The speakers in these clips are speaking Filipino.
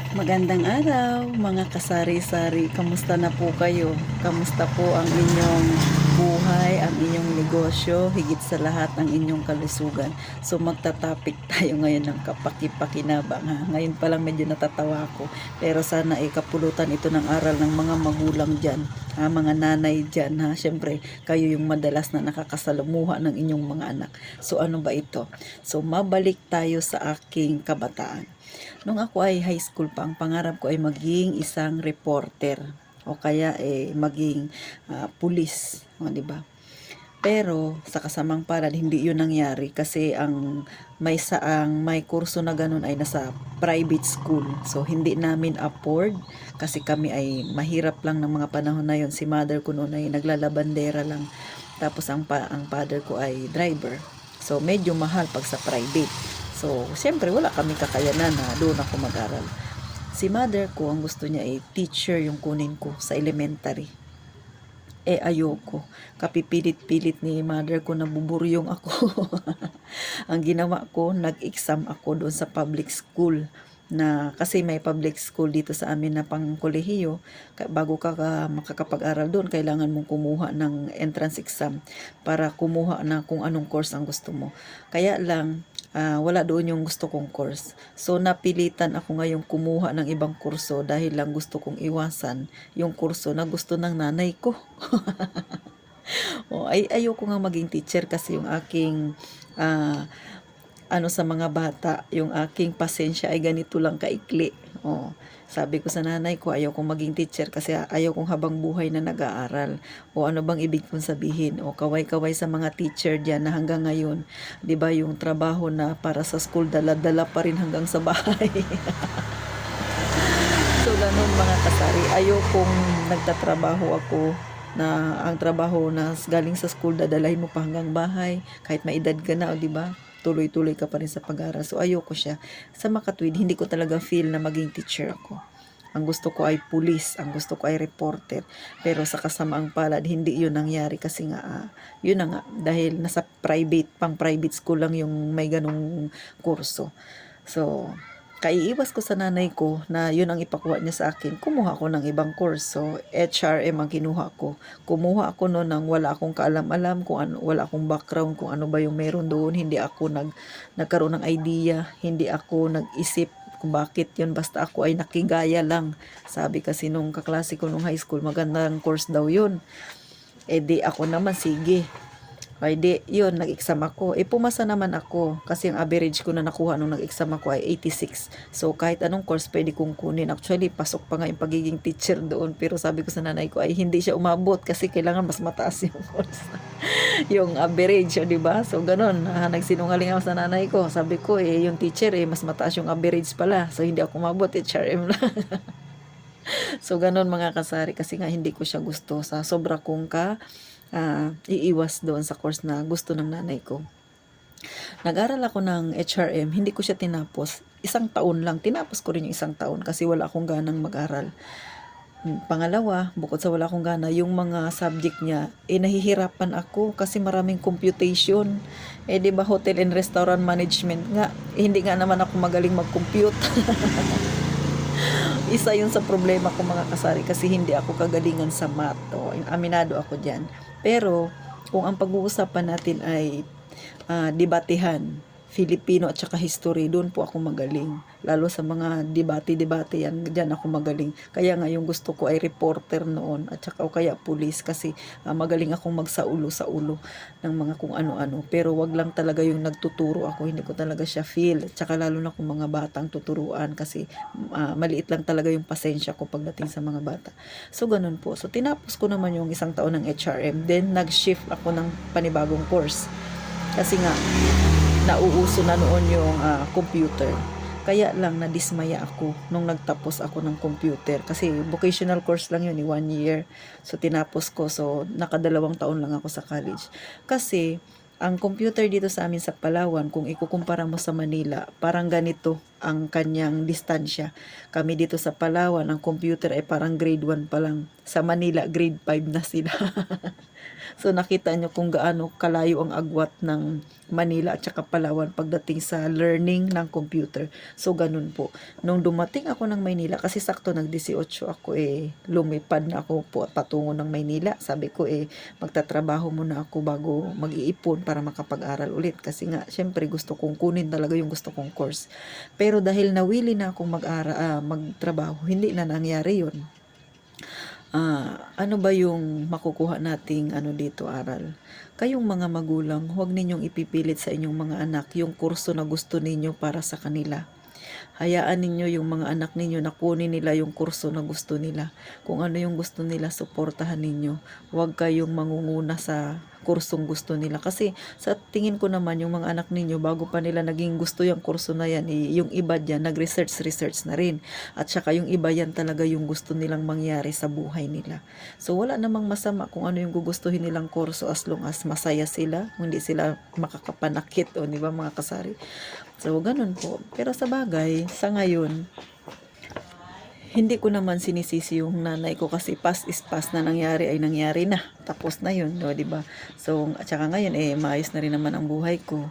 Magandang araw, mga kasari-sari. Kamusta na po kayo? Kamusta po ang inyong buhay, ang inyong negosyo, higit sa lahat ang inyong kalusugan? So magta-topic tayo ngayon ng kapaki-pakinabang ha. Ngayon pa lang medyo natatawa ako. Pero sana kapulutan ito ng aral ng mga magulang dyan, ha, mga nanay dyan ha. Siyempre, kayo yung madalas na nakakasalamuha ng inyong mga anak. So ano ba ito? So mabalik tayo sa aking kabataan. Nung ako ay high school pa, ang pangarap ko ay maging isang reporter o kaya maging pulis, o di ba? Pero sa kasamang palad hindi 'yun nangyari kasi ang may kurso na ganun ay nasa private school. So hindi namin afford kasi kami ay mahirap lang ng mga panahon na 'yon. Si mother ko noon ay naglalabandera lang. Tapos ang father ko ay driver. So medyo mahal pag sa private. So siyempre wala kami kakayanan na doon ako mag-aral. Si mother ko ang gusto niya ay teacher yung kunin ko sa elementary. Ayoko. Kapipilit-pilit ni mother ko na buburyong ako. Ang ginawa ko, nag-exam ako doon sa public school na kasi may public school dito sa amin na pang kolehiyo. Bago ka makakapag-aral doon, kailangan mong kumuha ng entrance exam para kumuha na kung anong course ang gusto mo. Kaya lang, wala doon yung gusto kong course. So napilitan ako ngayong kumuha ng ibang kurso dahil lang gusto kong iwasan yung kurso na gusto ng nanay ko. Ayoko nga maging teacher kasi yung aking sa mga bata, yung aking pasensya ay ganito lang kaikli. Sabi ko sa nanay ko, ayaw kong maging teacher kasi ayaw kong habang buhay na nag-aaral. Ano bang ibig kong sabihin? Kaway-kaway sa mga teacher diyan na hanggang ngayon, 'di ba, yung trabaho na para sa school dala-dala pa rin hanggang sa bahay. So ganun mga kasari, ayaw kong nagtatrabaho ako na ang trabaho na galing sa school dadalhin mo pa hanggang bahay kahit may edad ka na, o di ba? Tuloy-tuloy ka pa rin sa pag-aaral. So ayoko siya. Sa makatwid, hindi ko talaga feel na maging teacher ako. Ang gusto ko ay pulis, ang gusto ko ay reporter. Pero sa kasamaang palad, hindi yun nangyari kasi nga, yun na nga, dahil nasa pang private school lang yung may ganong kurso. So, kaiiwas ko sa nanay ko na yun ang ipakuha niya sa akin. Kumuha ako ng ibang kurso. HRM ang kinuha ko. Kumuha ako noon nang wala akong kaalam-alam, kung ano, wala akong background, kung ano ba yung meron doon. Hindi ako nagkaroon ng idea. Hindi ako nag-isip kung bakit yun. Basta ako ay nakigaya lang. Sabi kasi nung kaklase ko nung high school, magandang course daw yun. Di ako naman, sige. Ay di, yun, nag-exam ako. Pumasa naman ako kasi ang average ko na nakuha nung nag-exam ako ay 86. So, kahit anong course pwede kong kunin. Actually, pasok pa nga yung pagiging teacher doon. Pero sabi ko sa nanay ko ay hindi siya umabot kasi kailangan mas mataas yung course. Yung average, di ba? So, ganun. Nagsinungaling ako sa nanay ko. Sabi ko, yung teacher, mas mataas yung average pala. So, hindi ako umabot, HRM lang. So, ganun mga kasari kasi nga hindi ko siya gusto sa sobra kong iiwas doon sa course na gusto ng nanay ko. Nag-aral ako ng HRM, hindi ko siya tinapos. Isang taon lang, tinapos ko rin yung isang taon kasi wala akong ganang mag-aral. Pangalawa, bukod sa wala akong gana, yung mga subject niya, nahihirapan ako kasi maraming computation. Di ba hotel and restaurant management nga, hindi nga naman ako magaling mag-compute. Isa yun sa problema ko mga kasari kasi hindi ako kagalingan sa math. Aminado ako dyan. Pero kung ang pag-uusapan natin ay debatehan, Filipino at saka history, doon po ako magaling. Lalo sa mga debate-debate yan, dyan ako magaling. Kaya nga yung gusto ko ay reporter noon at saka o kaya pulis kasi magaling akong magsaulo sa ulo ng mga kung ano-ano. Pero wag lang talaga yung nagtuturo ako, hindi ko talaga siya feel. At saka lalo na kung mga batang tuturuan kasi maliit lang talaga yung pasensya ko pagdating sa mga bata. So ganun po. So tinapos ko naman yung isang taon ng HRM. Then nag-shift ako ng panibagong course. Kasi nga nauuso na noon yung computer. Kaya lang nadismaya ako nung nagtapos ako ng computer. Kasi vocational course lang yun, 1 year. So tinapos ko. So nakadalawang taon lang ako sa college. Kasi ang computer dito sa amin sa Palawan, kung ikukumpara mo sa Manila, parang ganito ang kanyang distansya. Kami dito sa Palawan, ang computer ay parang grade 1 pa lang. Sa Manila, grade 5 na sila. So nakita nyo kung gaano kalayo ang agwat ng Manila at saka Palawan pagdating sa learning ng computer. So ganun po. Nung dumating ako ng Maynila, kasi sakto nag-18 ako lumipad na ako po patungo ng Maynila. Sabi ko magtatrabaho muna ako bago mag-iipon para makapag-aral ulit. Kasi nga, syempre gusto kong kunin talaga yung gusto kong course. Pero dahil nawili na akong magtrabaho, hindi na nangyari yun. Ano ba yung makukuha nating dito aral? Kayong mga magulang, huwag ninyong ipipilit sa inyong mga anak yung kurso na gusto ninyo para sa kanila. Hayaan ninyo yung mga anak ninyo na kunin nila yung kurso na gusto nila. Kung ano yung gusto nila, suportahan ninyo. Huwag kayong mangunguna sa kursong gusto nila. Kasi sa tingin ko naman, yung mga anak ninyo, bago pa nila naging gusto yung kurso na yan, yung iba dyan, nag-research na rin. At saka yung iba yan talaga yung gusto nilang mangyari sa buhay nila. So wala namang masama kung ano yung gugustuhin nilang kurso as long as masaya sila, hindi sila makakapanakit o di ba mga kasari. So ganun po. Pero sa bagay, sa ngayon, hindi ko naman sinisisi yung nanay ko kasi past is past, na nangyari ay nangyari na. Tapos na yun, di ba? So, at saka ngayon, maayos na rin naman ang buhay ko.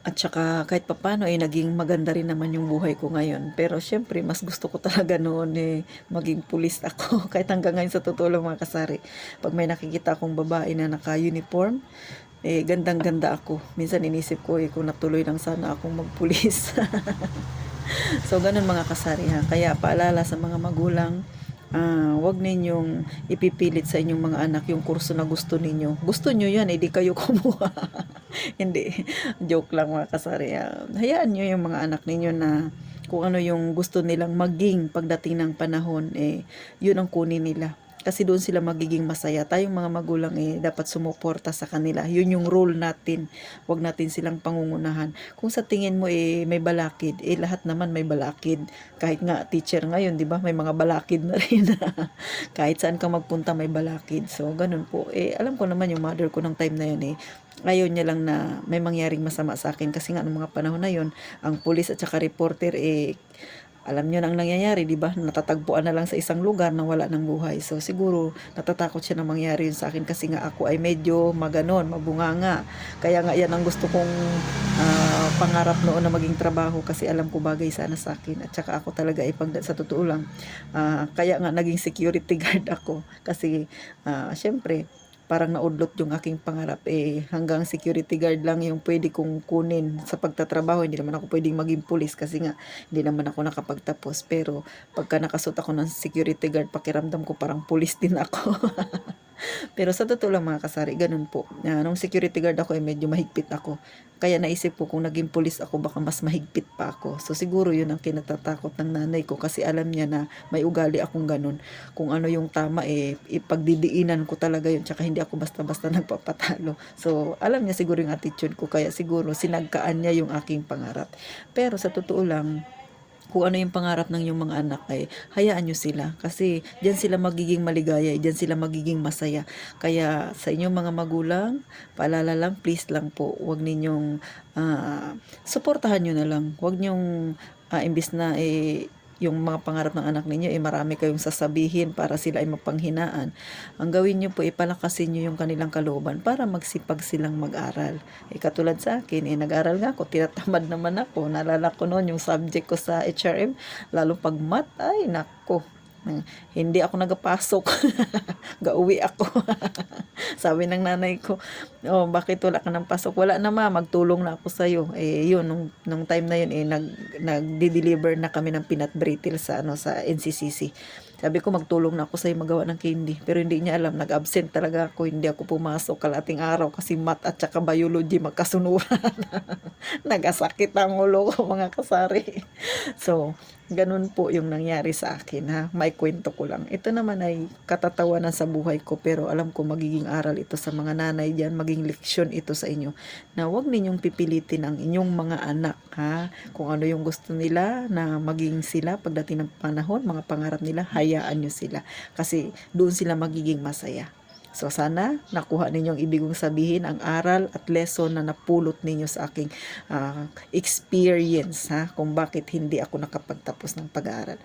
At saka kahit papano naging maganda rin naman yung buhay ko ngayon. Pero syempre, mas gusto ko talaga noon maging pulis ako. Kahit hanggang ngayon sa totoo lang mga kasari. Pag may nakikita akong babae na naka-uniform, gandang-ganda ako. Minsan inisip ko kung natuloy lang sana akong magpulis. So, ganun mga kasari ha. Kaya paalala sa mga magulang, wag ninyong ipipilit sa inyong mga anak yung kurso na gusto ninyo. Gusto nyo yan, di kayo kumuha. Hindi. Joke lang mga kasari. Hayaan nyo yung mga anak ninyo na kung ano yung gusto nilang maging pagdating ng panahon, yun ang kunin nila. Kasi doon sila magiging masaya. Tayong mga magulang dapat sumuporta sa kanila. Yun yung role natin. Huwag natin silang pangungunahan. Kung sa tingin mo may balakid, lahat naman may balakid. Kahit nga teacher ngayon, di ba? May mga balakid na rin. Kahit saan ka magpunta may balakid. So, ganun po. Alam ko naman yung mother ko ng time na yun ayaw niya lang na may mangyaring masama sa akin. Kasi nga noong mga panahon na yun, ang pulis at saka reporter alam nyo nang nangyayari, di ba? Natatagpuan na lang sa isang lugar na wala ng buhay. So, siguro, natatakot siya na mangyari yun sa akin kasi nga ako ay medyo maganon, mabunganga. Kaya nga yan ang gusto kong pangarap noon na maging trabaho kasi alam ko bagay sana sa akin. At saka ako talaga sa totoo lang. Kaya nga naging security guard ako. Kasi, syempre, parang naudlot yung aking pangarap hanggang security guard lang yung pwede kong kunin sa pagtatrabaho. Hindi naman ako pwedeng maging pulis kasi nga hindi naman ako nakapagtapos. Pero pagka nakasuot ako ng security guard, pakiramdam ko parang pulis din ako. Pero sa totoo lang mga kasari, ganun po. Nung security guard ako medyo mahigpit ako. Kaya naisip ko kung naging pulis ako baka mas mahigpit pa ako. So siguro yun ang kinatatakot ng nanay ko kasi alam niya na may ugali akong ganun. Kung ano yung tama ipagdidiinan ko talaga yun. Tsaka hindi ako basta-basta nagpapatalo. So alam niya siguro yung attitude ko. Kaya siguro sinagkaan niya yung aking pangarap. Pero sa totoo lang, kung ano yung pangarap ng yung mga anak hayaan nyo sila. Kasi diyan sila magiging maligaya, diyan sila magiging masaya. Kaya sa inyong mga magulang, paalala lang, please lang po, huwag ninyong suportahan nyo na lang. Huwag nyong imbis na yung mga pangarap ng anak ninyo marami kayong sasabihin para sila ay mapanghinaan. Ang gawin nyo po palakasin nyo yung kanilang kalooban para magsipag silang mag-aral. Katulad sa akin, nag-aral nga ako, tinatamad naman ako. Naalala ko noon yung subject ko sa HRM, lalo pag math, ay nako, hindi ako nagapasok. Gauwi ako. Sabi ng nanay ko, bakit wala ka ng pasok? Wala na ma, magtulong na ako sa'yo. Yun, nung time na yun, nagdi-deliver na kami ng peanut brittle sa NCCC. Sabi ko, magtulong na ako sa'yo magawa ng candy. Pero hindi niya alam, nag-absent talaga ako. Hindi ako pumasok kalating araw kasi math at saka biology magkasunuran. Nagasakit ang ulo ko mga kasari. So, ganun po yung nangyari sa akin ha. May kwento ko lang. Ito naman ay katatawanan sa buhay ko pero alam ko magiging aral ito sa mga nanay dyan. Maging leksyon ito sa inyo na huwag ninyong pipilitin ang inyong mga anak ha. Kung ano yung gusto nila na maging sila pagdating ng panahon, mga pangarap nila, hayaan nyo sila. Kasi doon sila magiging masaya. So sana nakuha ninyo ang ibig kong sabihin, ang aral at lesson na napulot ninyo sa aking experience, ha, kung bakit hindi ako nakapagtapos ng pag-aaral.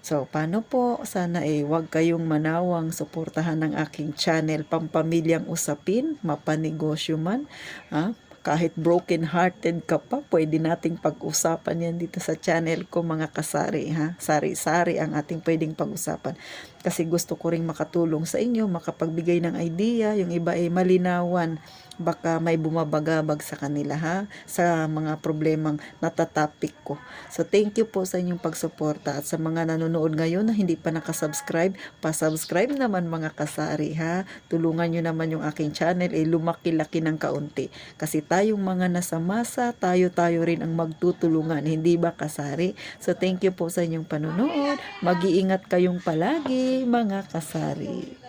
So paano po, sana wag kayong manawang suportahan ng aking channel, pampamilyang usapin, mapanegosyo man, ha? Kahit broken hearted ka pa, pwede nating pag-usapan yan dito sa channel ko, mga kasari, ha. Sari-sari ang ating pwedeng pag-usapan. Kasi gusto ko ring makatulong sa inyo, makapagbigay ng idea, yung iba ay malinawan. Baka may bumabagabag sa kanila, ha, sa mga problemang natatapik ko. So thank you po sa inyong pagsuporta, at sa mga nanonood ngayon na hindi pa nakasubscribe, pa-subscribe naman mga kasari, ha. Tulungan nyo naman yung aking channel lumaki-laki ng kaunti. Kasi tayong mga nasa masa, tayo rin ang magtutulungan, hindi ba kasari? So thank you po sa inyong panonood. Mag-iingat kayong palagi mga kasari.